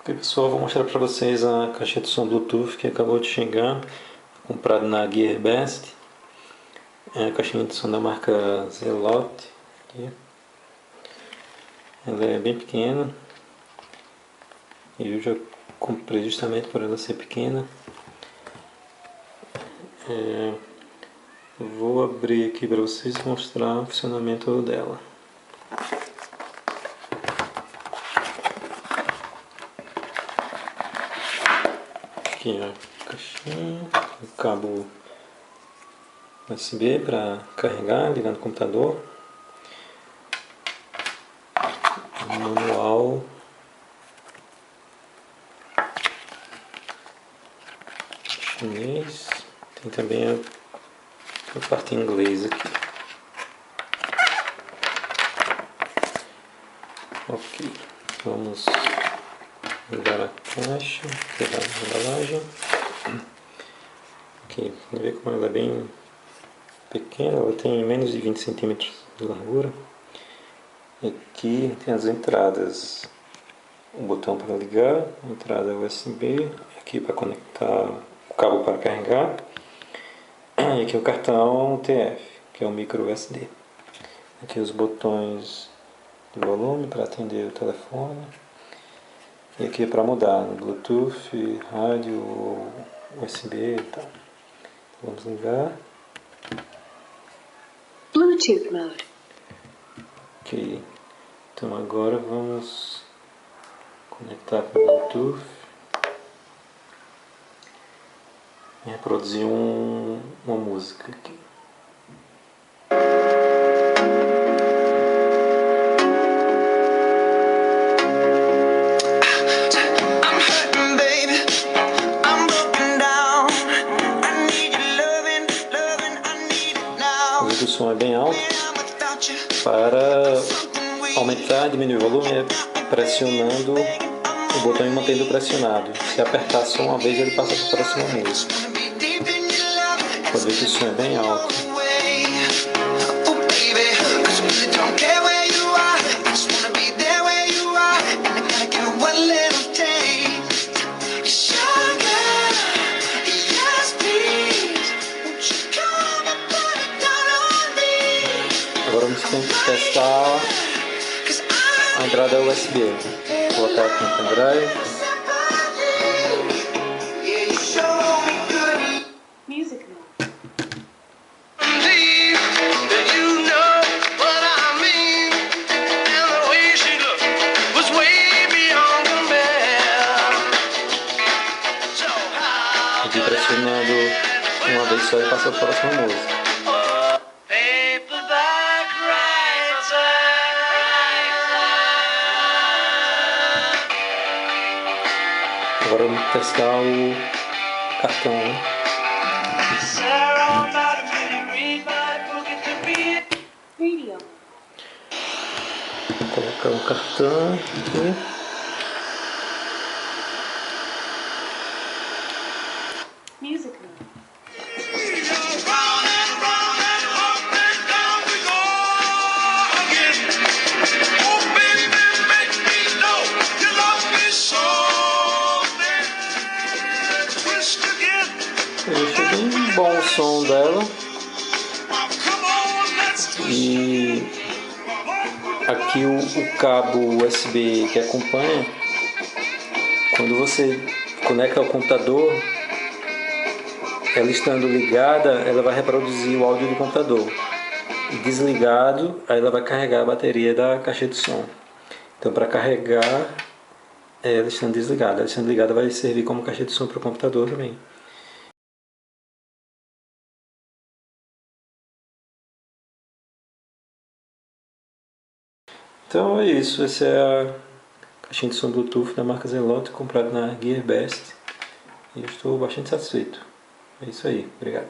Ok, pessoal, vou mostrar para vocês a caixinha de som Bluetooth que acabou de chegar, comprado na Gearbest. É a caixinha de som da marca Zelote. Ela é bem pequena e eu já comprei justamente por ela ser pequena. Vou abrir aqui para vocês mostrar o funcionamento dela. Aqui a caixinha, o cabo USB para carregar, ligar no computador, o manual, chinês, tem também a parte em inglês aqui. Ok, vamos ligar a caixa, pegar a embalagem. Ok, vamos ver como ela é bem pequena, ela tem menos de 20 centímetros de largura. Aqui tem as entradas, o botão para ligar, entrada USB, aqui para conectar o cabo para carregar, e aqui o cartão TF, que é o micro USB. Aqui os botões de volume para atender o telefone, e aqui para mudar no Bluetooth, rádio, USB e tal. Vamos ligar. Bluetooth mode. Ok, então agora vamos conectar com o Bluetooth e reproduzir uma música aqui. O som é bem alto. Para aumentar e diminuir o volume é pressionando o botão e mantendo pressionado. Se apertar só uma vez ele passa para a próxima música. Pode ver que o som é bem alto. Agora vamos testar a entrada USB. Vou colocar aqui no pendrive. Music mode. Aqui pressionando uma vez só e passa para a próxima música. Agora vamos testar o cartão, né? Radio. Vou colocar o cartão aqui. Music mode. Eu achei bem bom o som dela. E aqui o cabo USB que acompanha, quando você conecta ao computador, ela estando ligada, ela vai reproduzir o áudio do computador. E desligado, aí ela vai carregar a bateria da caixa de som. Então, para carregar, ela estando desligada. Ela estando ligada vai servir como caixa de som para o computador também. Então é isso, essa é a caixinha de som Bluetooth da marca Zelote, comprada na Gearbest, e eu estou bastante satisfeito. É isso aí, obrigado.